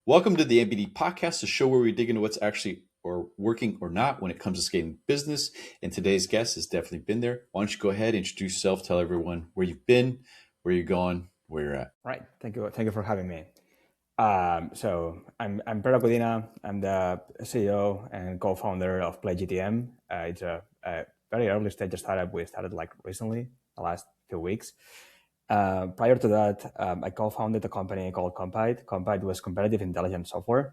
Welcome to the MBD podcast, the show where we dig into what's actually or working or not when it comes to scaling business. And today's guest has definitely been there. Why don't you go ahead, introduce yourself, tell everyone where you've been, where you're going, where you're at. Right. Thank you for having me. So I'm Pere Codina. I'm the CEO and co-founder of PlayGTM. It's a very early stage startup. We started like recently, the last few weeks. Prior to that, I co-founded a company called Kompyte. Kompyte was competitive intelligence software.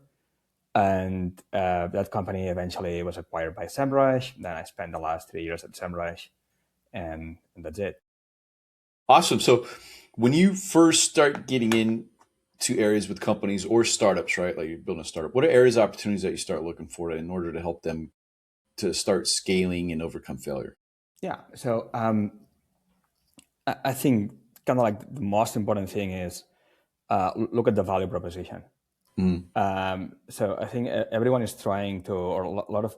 And that company eventually was acquired by SEMrush. Then I spent the last 3 years at SEMrush, and that's it. Awesome. So when you first start getting into areas with companies or startups, right? Like you're building a startup, what are areas of opportunities that you start looking for in order to help them to start scaling and overcome failure? Yeah. So I think kind of like the most important thing is look at the value proposition. So I think everyone is trying to, or a lot of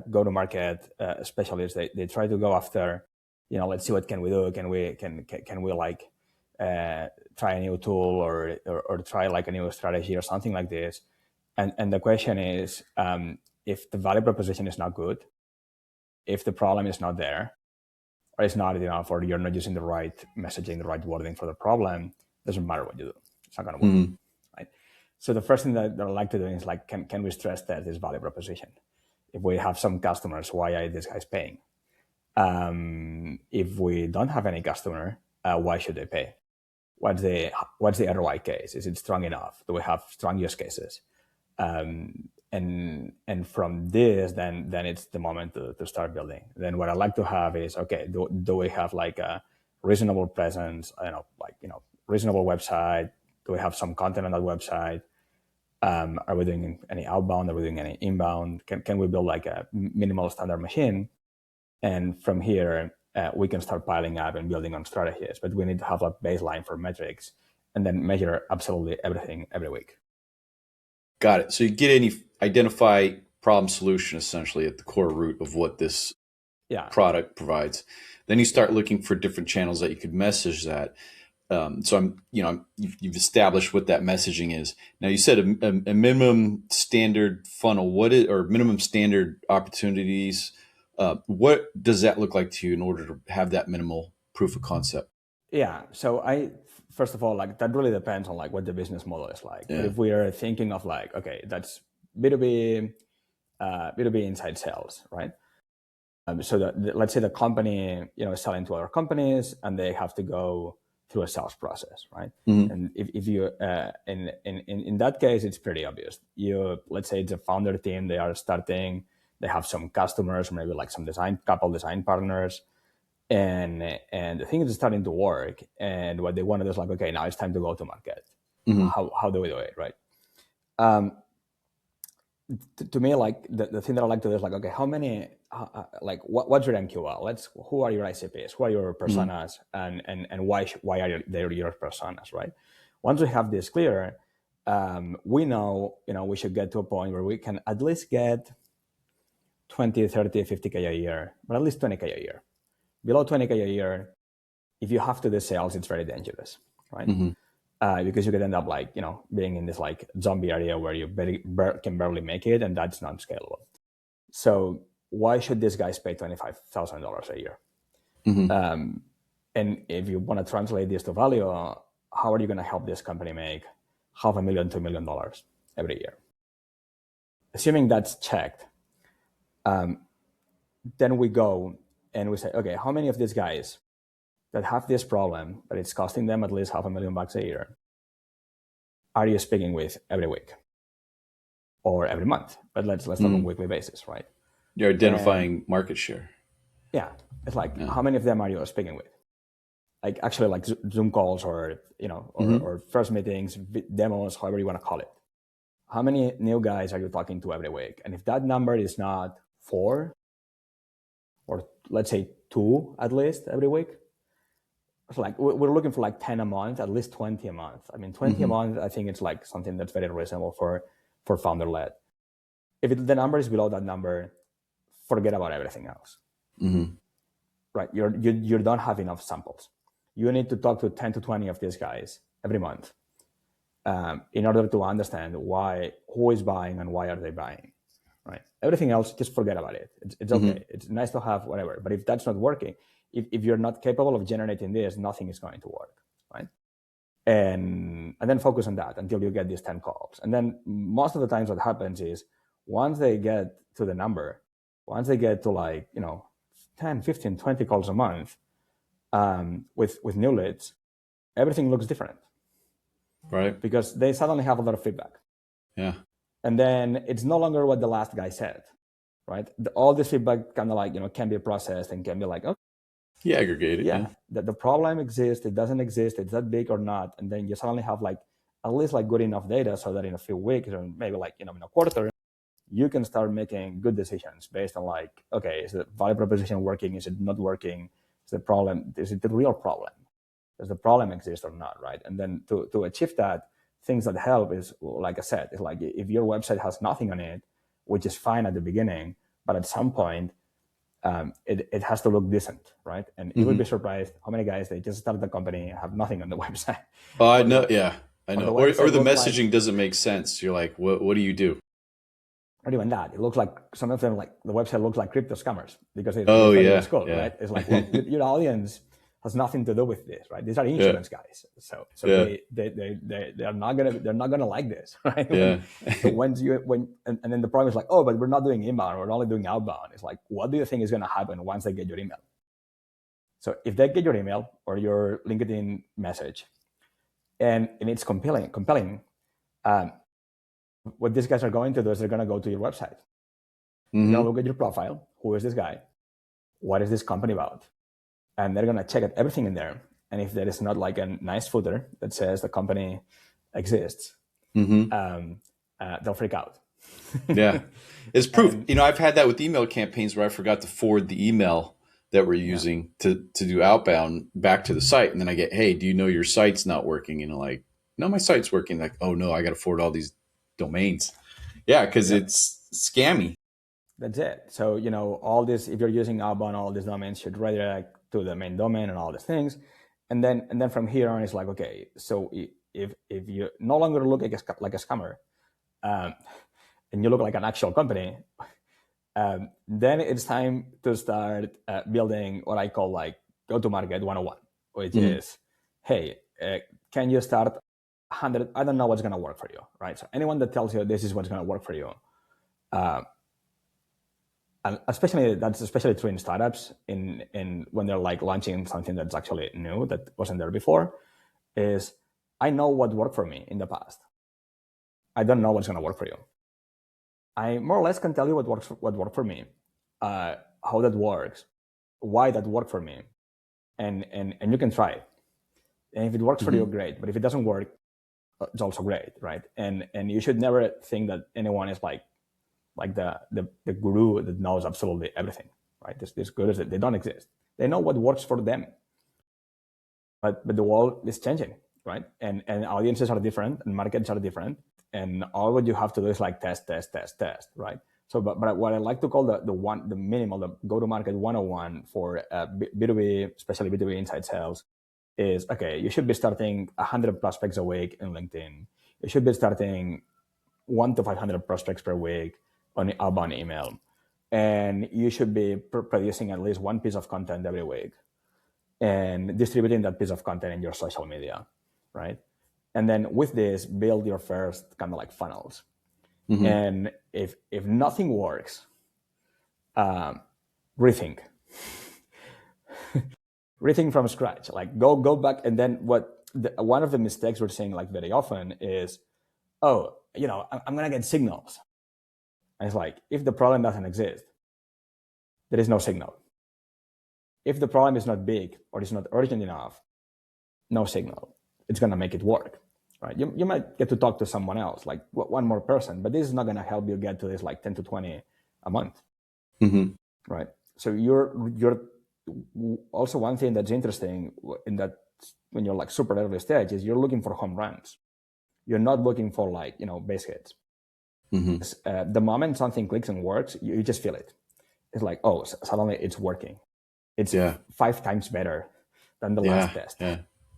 go-to-market specialists, they try to go after, let's see what can we do. Can we like try a new tool or try like a new strategy or something like this? And the question is, if the value proposition is not good, if the problem is not there, or it's not enough, or you're not using the right messaging, the right wording for the problem, doesn't matter what you do. It's not going to work, right? So the first thing that I like to do is like, can we stress test this value proposition? If we have some customers, why are these guys paying? If we don't have any customer, why should they pay? What's the ROI case? Is it strong enough? Do we have strong use cases? And from this, then it's the moment to start building. Then what I like to have is, okay, do we have like a reasonable presence? Reasonable website. Do we have some content on that website? Are we doing any outbound? Are we doing any inbound? Can we build like a minimal standard machine? And from here, we can start piling up and building on strategies. But we need to have a baseline for metrics and then measure absolutely everything every week. Got it. So you identify problem solution essentially at the core root of what this product provides. Then you start looking for different channels that you could message that. You've established what that messaging is. Now you said a minimum standard funnel. Or minimum standard opportunities? What does that look like to you in order to have that minimal proof of concept? Yeah. So first of all, like that really depends on like what the business model is like. Yeah. But if we are thinking of like, okay, that's B2B inside sales, right? So let's say the company, is selling to other companies and they have to go through a sales process, right? Mm-hmm. And if you, in that case, it's pretty obvious. Let's say it's a founder team, they are starting, they have some customers, maybe like some couple design partners. And the thing is starting to work. And what they want to do is like, okay, now it's time to go to market. Mm-hmm. How do we do it, right? To me, like the thing that I like to do is like, okay, how many, what's your MQL? Who are your ICPs? Who are your personas? Mm-hmm. And why are they your personas, right? Once we have this clear, we know, we should get to a point where we can at least get 20, 30, 50K a year, but at least 20K a year. Below 20K a year, if you have to do sales, it's very dangerous, right? Mm-hmm. Because you could end up like, being in this like zombie area where you can barely make it, and that's not scalable. So why should these guys pay $25,000 a year? Mm-hmm. And if you want to translate this to value, how are you going to help this company make $500,000 to $1 million every year? Assuming that's checked, then we go and we say, okay, how many of these guys that have this problem, that it's costing them at least $500,000 a year, are you speaking with every week or every month? But let's talk on a weekly basis, right? You're identifying market share. Yeah, it's like how many of them are you speaking with? Like actually, like Zoom calls or or first meetings, demos, however you want to call it. How many new guys are you talking to every week? And if that number is not 4, or let's say 2 at least every week, it's like we're looking for like 10 a month, at least 20 a month. I mean, 20 a month, I think it's like something that's very reasonable for founder-led. If the number is below that number, forget about everything else. Mm-hmm. Right? You don't have enough samples. You need to talk to 10 to 20 of these guys every month in order to understand who is buying and why are they buying, right? Everything else, just forget about it. It's okay. Mm-hmm. It's nice to have whatever. But if that's not working, if you're not capable of generating this, nothing is going to work, right? And then focus on that until you get these 10 calls. And then most of the times what happens is once they get to the number, once they get to 10, 15, 20 calls a month with new leads, everything looks different. Right. Because they suddenly have a lot of feedback. Yeah. And then it's no longer what the last guy said, right? All this feedback kind of can be processed and can be like, okay. Yeah, aggregated. Yeah. The problem exists, it doesn't exist, it's that big or not. And then you suddenly have at least good enough data so that in a few weeks or maybe in a quarter, you can start making good decisions based on okay, is the value proposition working? Is it not working? Is it the real problem? Does the problem exist or not, right? And then to achieve that, things that help is, like I said, is if your website has nothing on it, which is fine at the beginning, but at some point, it has to look decent, right? And you would be surprised how many guys, they just started the company and have nothing on the website. Oh, I know, yeah, I know. Or the messaging doesn't make sense. You're like, what do you do? Not even that. It looks like some of them, the website looks like crypto scammers because it's cool, yeah. right? It's well, your audience has nothing to do with this, right? These are insurance guys, so they're not gonna like this, right? Yeah. So and then the problem is but we're not doing inbound, we're only doing outbound. It's what do you think is gonna happen once they get your email? So if they get your email or your LinkedIn message, and it's compelling, what these guys are going to do is they're gonna go to your website. They're gonna look at your profile. Who is this guy? What is this company about? And they're going to check out everything in there. And if there is not a nice footer that says the company exists, they'll freak out. Yeah. It's proof. I've had that with email campaigns where I forgot to forward the email that we're using to do outbound back to the site. And then I get, hey, do you know your site's not working? And no, my site's working. Oh no, I got to forward all these domains. Yeah. Cause it's scammy. That's it. So, all this, if you're using outbound, all these domains should redirect to the main domain and all these things. And then from here on, it's okay, so if you no longer look like a scammer, and you look like an actual company, then it's time to start building what I call go-to-market 101, which is, hey, can you start 100? I don't know what's going to work for you, right? So anyone that tells you this is what's going to work for you, and especially true in startups, in when they're launching something that's actually new that wasn't there before, is I know what worked for me in the past. I don't know what's going to work for you. I more or less can tell you what worked for me, how that works, why that worked for me, and you can try it. And if it works for you, great. But if it doesn't work, it's also great, right? And you should never think that anyone is the guru that knows absolutely everything, right? These gurus, they don't exist. They know what works for them. But the world is changing, right? And audiences are different and markets are different. And all what you have to do is test, right? So, but what I like to call the minimal, the go-to-market 101 for B2B, especially B2B inside sales, is, okay, you should be starting 100 prospects a week in LinkedIn. You should be starting 1 to 500 prospects per week on outbound email. And you should be producing at least one piece of content every week and distributing that piece of content in your social media, right? And then with this, build your first kind of funnels. And if nothing works, rethink. Rethink from scratch. Go back. And then one of the mistakes we're seeing very often is, I'm going to get signals. And it's if the problem doesn't exist, there is no signal. If the problem is not big or it's not urgent enough, no signal. It's going to make it work, right? You might get to talk to someone else, one more person, but this is not going to help you get to this 10 to 20 a month, right? So you're also, one thing that's interesting in that when you're super early stage is you're looking for home runs. You're not looking for base hits. The moment something clicks and works, you just feel it. It's oh, suddenly it's working. It's 5 times better than the last test.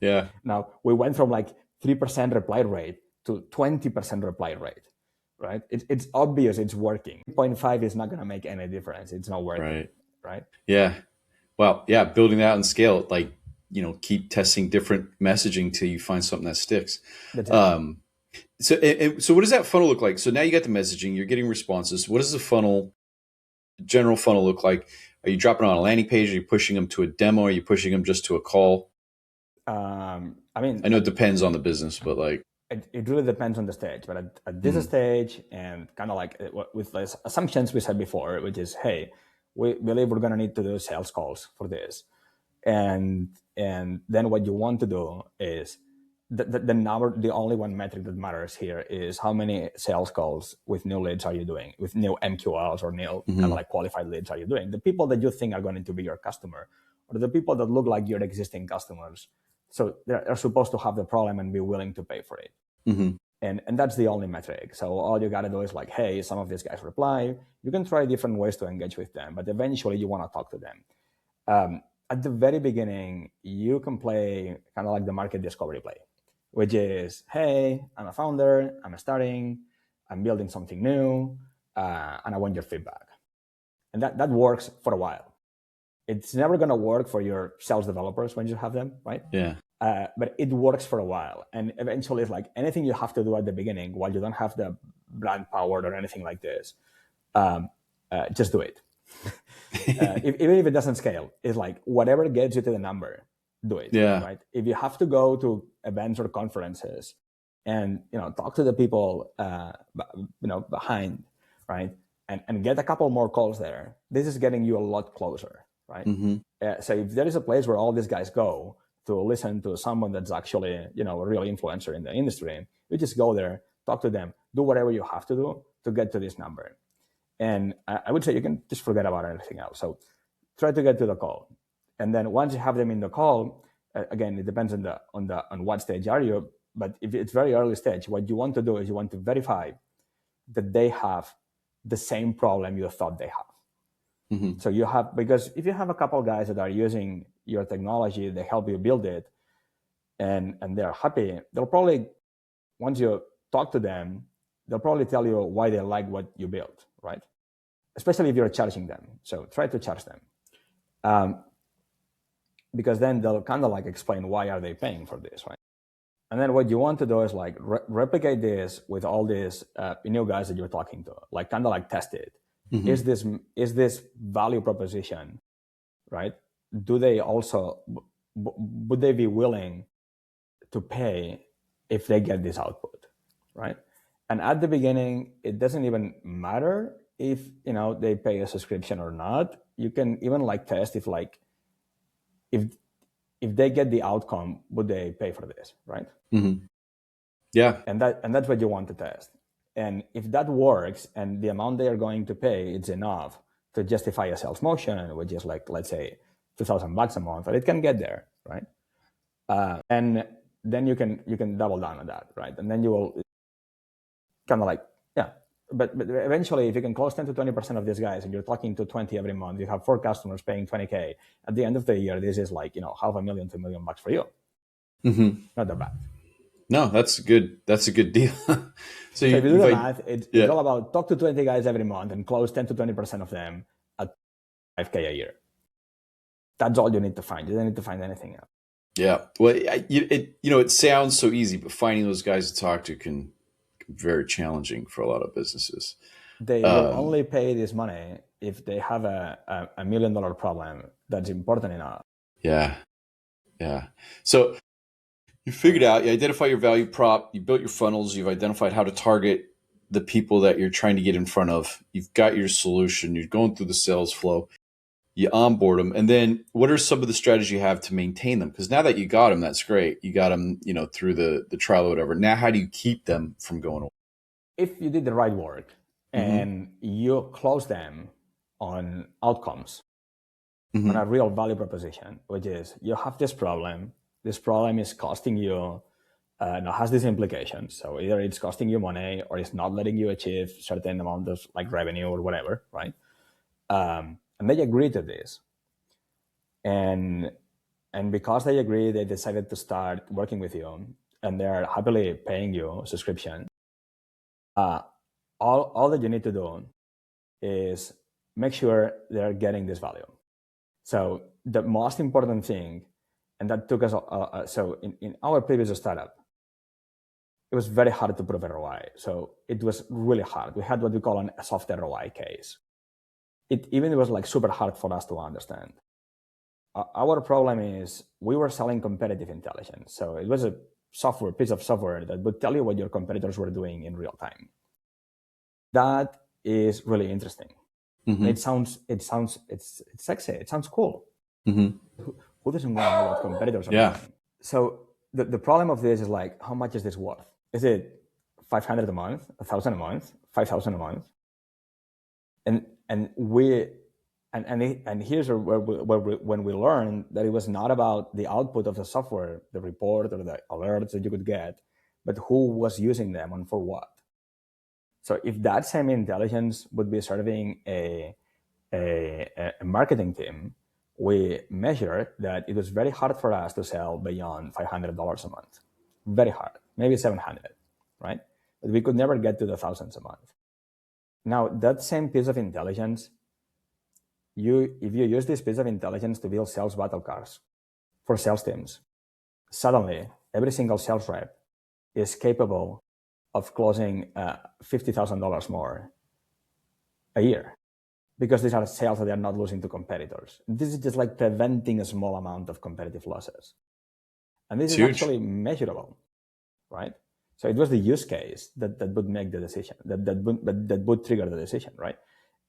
Yeah. Now we went from 3% reply rate to 20% reply rate, right? It's obvious it's working. 0.5 is not going to make any difference. It's not working, right? Yeah. Well, yeah, building that and scale it, like, keep testing different messaging till you find something that sticks. That's it. So what does that funnel look like? So now you got the messaging, you're getting responses. What does the general funnel look like? Are you dropping on a landing page? Are you pushing them to a demo? Are you pushing them just to a call? I mean, I know it depends on the business, but like, it really depends on the stage. But at this stage, and kind of like with the assumptions we said before, which is, hey, we believe we're going to need to do sales calls for this. And then what you want to do is the number, the only one metric that matters here is how many sales calls with new leads are you doing, with new MQLs or new kind of like qualified leads are you doing? The people that you think are going to be your customer, or the people that look like your existing customers. So they're supposed to have the problem and be willing to pay for it. And that's the only metric. So all you got to do is like, hey, some of these guys reply. You can try different ways to engage with them, but eventually you want to talk to them. At the very beginning, you can play kind of like the market discovery play, which is, hey, I'm a founder, I'm starting, I'm building something new, and I want your feedback. And that works for a while. It's never going to work for your sales developers when you have them, right? Yeah. But it works for a while. And eventually it's like anything you have to do at the beginning while you don't have the brand power or anything like this, just do it. Even if it doesn't scale, it's like whatever gets you to the number, do it. Yeah. Right. If you have to go to events or conferences and talk to the people behind, right, and get a couple more calls there, this is getting you a lot closer, right? So if there is a place where all these guys go to listen to someone that's actually a real influencer in the industry, you just go there, talk to them, do whatever you have to do to get to this number. And I would say you can just forget about anything else. So try to get to the call. And then once you have them in the call, again, it depends on what stage are you. But if it's very early stage, what you want to do is you want to verify that they have the same problem you thought they have. So because if you have a couple guys that are using your technology, they help you build it, and they're happy, they'll probably, once you talk to them, they'll probably tell you why they like what you built, right? Especially if you're charging them. So try to charge them. Because then they'll kind of like explain why are they paying for this, right? And then what you want to do is like replicate this with all these new guys that you're talking to, like kind of like test it. Is this value proposition, right? Do they also, would they be willing to pay if they get this output, right? And at the beginning, it doesn't even matter if they pay a subscription or not. You can even like test if they get the outcome, would they pay for this, right? Yeah. And that's what you want to test. And if that works and the amount they are going to pay is enough to justify a sales motion, which is like, let's say $2,000 a month, or it can get there, right? And then you can double down on that, right? And then you will kind of like, yeah. But eventually, if you can close 10 to 20% of these guys, and you're talking to 20 every month, you have 4 customers paying $20K. At the end of the year, this is like $500,000 to $1 million for you. Not that bad. No, that's good. That's a good deal. So if you do the math, it's all about talk to 20 guys every month and close 10 to 20% of them at $5K a year. That's all you need to find. You don't need to find anything else. Yeah. Well, it sounds so easy, but finding those guys to talk to can be very challenging for a lot of businesses. They will only pay this money if they have a $1 million problem that's important enough. Yeah. Yeah. So you figured out, you identify your value prop, you built your funnels, you've identified how to target the people that you're trying to get in front of. You've got your solution, you're going through the sales flow, you onboard them. And then what are some of the strategies you have to maintain them? Because now that you got them, that's great. You got them, through the trial or whatever. Now, how do you keep them from going away? If you did the right work and you close them on outcomes, on a real value proposition, which is you have this problem is costing you, has these implications. So either it's costing you money or it's not letting you achieve certain amount of like revenue or whatever, right? And they agree to this. And because they agree, they decided to start working with you. and they're happily paying you a subscription, all that you need to do is make sure they're getting this value. So the most important thing, and that took us, so in our previous startup, it was very hard to prove ROI. So it was really hard. We had what we call a soft ROI case. It was like super hard for us to understand. Our problem is we were selling competitive intelligence. So it was a piece of software that would tell you what your competitors were doing in real time. That is really interesting. Mm-hmm. It's sexy. It sounds cool. Mm-hmm. Who doesn't want to know what competitors are doing? So the problem of this is like, how much is this worth? Is it $500 a month, $1,000 a month, $5,000 a month? And here's when we learned that it was not about the output of the software, the report or the alerts that you could get, but who was using them and for what. So if that same intelligence would be serving a marketing team, we measured that it was very hard for us to sell beyond $500 a month. Very hard, maybe 700, right? But we could never get to the thousands a month. Now, that same piece of intelligence, if you use this piece of intelligence to build sales battle cards for sales teams, suddenly every single sales rep is capable of closing $50,000 more a year, because these are sales that they are not losing to competitors. This is just like preventing a small amount of competitive losses. And this is actually measurable, right? So it was the use case that would make the decision, that would trigger the decision, right?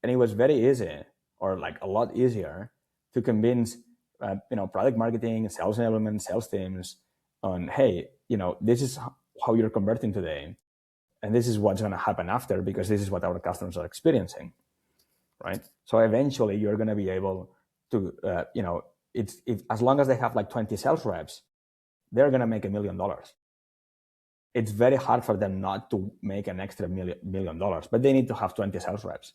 And it was very easy, or like a lot easier, to convince product marketing, sales enablement, sales teams on, hey, this is how you're converting today, and this is what's going to happen after, because this is what our customers are experiencing, right? So eventually you're going to be able to, as long as they have like 20 sales reps, they're going to make $1 million. It's very hard for them not to make an extra $1 million, but they need to have 20 sales reps.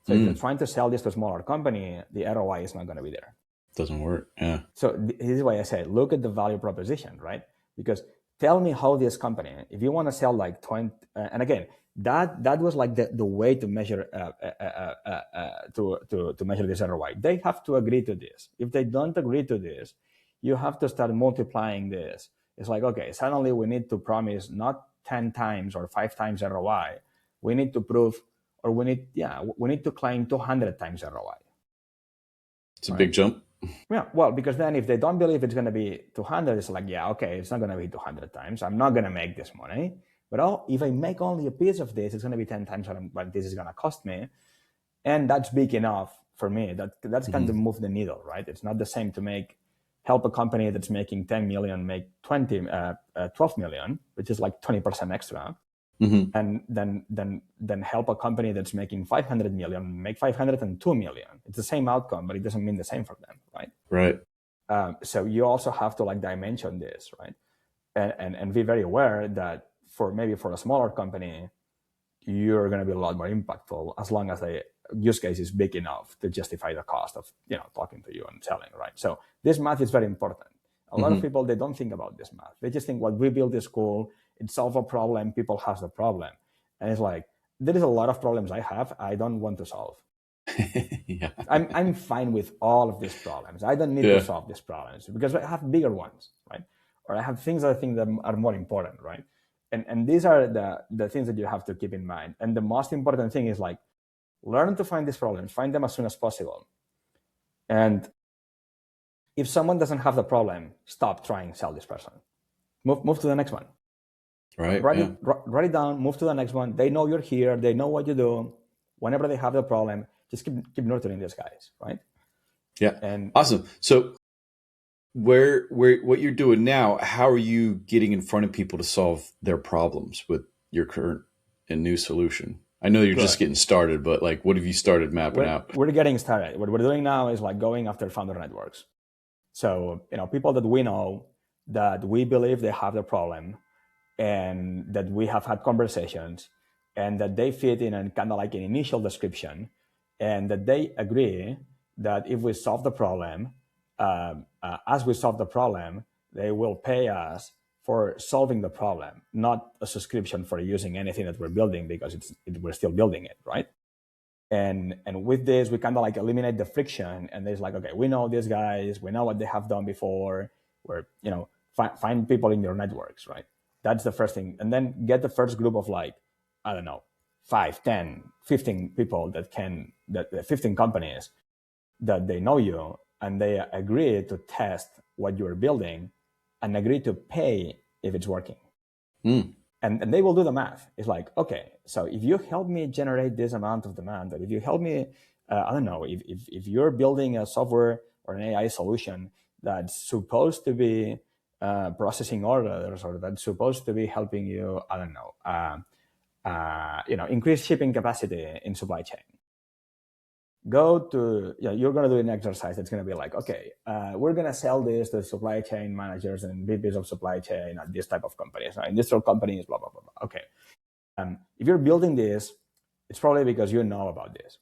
So if you're trying to sell this to a smaller company, the ROI is not going to be there. Doesn't work. Yeah. So this is why I say, look at the value proposition, right? Because tell me how this company, if you want to sell like 20, and again, that was like the way to measure to measure this ROI. They have to agree to this. If they don't agree to this, you have to start multiplying this. It's like, okay, suddenly we need to promise not 10 times or 5 times ROI. We need to prove, or we need to claim 200 times ROI. It's a big jump. Yeah, well, because then if they don't believe it's going to be 200, it's like, yeah, okay, it's not going to be 200 times. I'm not going to make this money. But if I make only a piece of this, it's going to be 10 times what this is going to cost me. And that's big enough for me. That's going to move the needle, right? It's not the same to help a company that's making 10 million make 12 million, which is like 20% extra. Mm-hmm. And then help a company that's making 500 million make 502 million. It's the same outcome, but it doesn't mean the same for them, right? Right. So you also have to like dimension this, right? And be very aware that for a smaller company, you're going to be a lot more impactful as long as the use case is big enough to justify the cost of talking to you and selling, right? So this math is very important. A lot of people, they don't think about this math. They just think, well, we build this cool, it solves a problem, people have the problem. And it's like, there is a lot of problems I have, I don't want to solve. Yeah. I'm fine with all of these problems. I don't need to solve these problems because I have bigger ones, right? Or I have things I think that are more important, right? And these are the things that you have to keep in mind. And the most important thing is like, learn to find these problems, find them as soon as possible. And if someone doesn't have the problem, stop trying to sell this person. Move to the next one. Right. Write it down, move to the next one. They know you're here. They know what you do. Whenever they have the problem, just keep nurturing these guys, right? Yeah. And awesome. So where what you're doing now, how are you getting in front of people to solve their problems with your current and new solution? I know you're just getting started, but like, what have you started mapping out? We're getting started. What we're doing now is like going after founder networks. So, people that we know, that we believe they have the problem, and that we have had conversations, and that they fit in a kind of like an initial description, and that they agree that if we solve the problem, as we solve the problem, they will pay us for solving the problem, not a subscription for using anything that we're building because we're still building it, right? And with this, we kind of like eliminate the friction. And there's like, okay, we know these guys, we know what they have done before. We're, find people in your networks, right? That's the first thing. And then get the first group of like, I don't know, 5, 10, 15 people 15 companies that they know you and they agree to test what you're building and agree to pay if it's working. And they will do the math. It's like, okay, so if you help me generate this amount of demand, or if you help me, I don't know, if you're building a software or an AI solution that's supposed to be processing orders, or that's supposed to be helping you, I don't know, increase shipping capacity in supply chain. You're going to do an exercise that's going to be like, okay, we're going to sell this to supply chain managers and VPs of supply chain at this type of companies, industrial companies, blah, blah, blah, blah. Okay. If you're building this, it's probably because you know about this,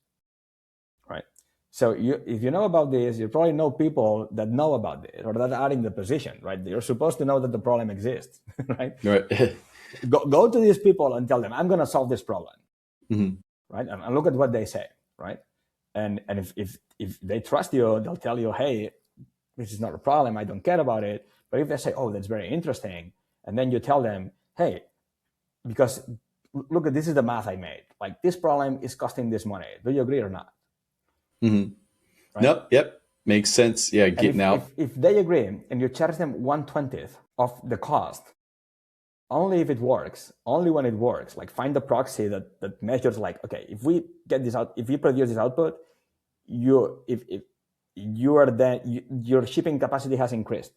right? So if you know about this, you probably know people that know about this or that are in the position, right? You're supposed to know that the problem exists, right? Right. Go to these people and tell them, I'm going to solve this problem, right? And look at what they say, right? And if they trust you, they'll tell you, hey, this is not a problem. I don't care about it. But if they say, oh, that's very interesting, and then you tell them, hey, because look, this is the math I made. Like, this problem is costing this money. Do you agree or not? Right? Nope. Yep. Makes sense. Yeah. Getting out. If they agree and you charge them 1/20 of the cost, only if it works, only when it works, like find the proxy that measures like, okay, if we get this out, if we produce this output, your shipping capacity has increased.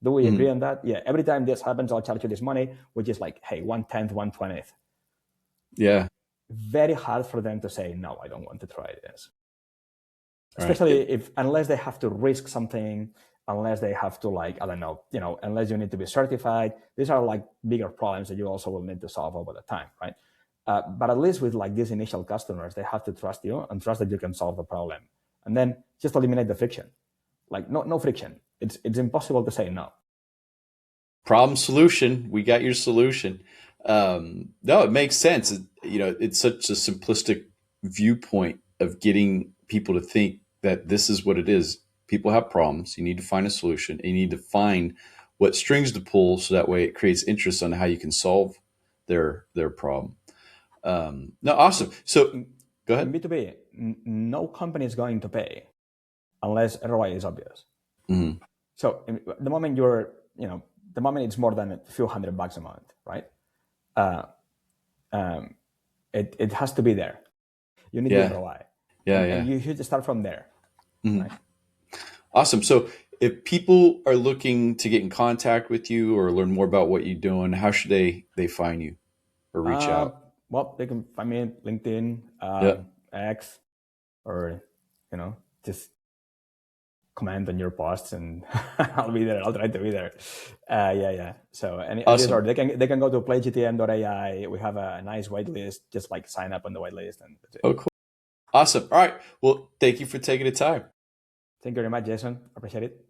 Do we agree on that? Yeah. Every time this happens, I'll charge you this money, which is like, hey, 1/10, 1/20. Yeah. Very hard for them to say, no, I don't want to try this. Especially unless they have to risk something, unless they have to like, I don't know, unless you need to be certified. These are like bigger problems that you also will need to solve over the time, right? But at least with like these initial customers, they have to trust you and trust that you can solve the problem. And then just eliminate the friction. Like no friction. It's impossible to say no. Problem solution. We got your solution. No, it makes sense. It's such a simplistic viewpoint of getting people to think that this is what it is. People have problems. You need to find a solution. You need to find what strings to pull so that way it creates interest on how you can solve their problem. No, awesome. So go ahead. In B2B, no company is going to pay unless ROI is obvious. So the moment the moment it's more than a few $100 a month, right? It has to be there. You need the ROI. And you should start from there. Right? Awesome. So if people are looking to get in contact with you or learn more about what you're doing, how should they find you or reach out? Well, they can find me on LinkedIn, X, or just comment on your posts and I'll be there. I'll try to be there. So awesome. Or they can go to playgtm.ai. We have a nice waitlist. Just like sign up on the waitlist and that's it. Oh, cool. Awesome. All right. Well, thank you for taking the time. Thank you very much, Jason. Appreciate it.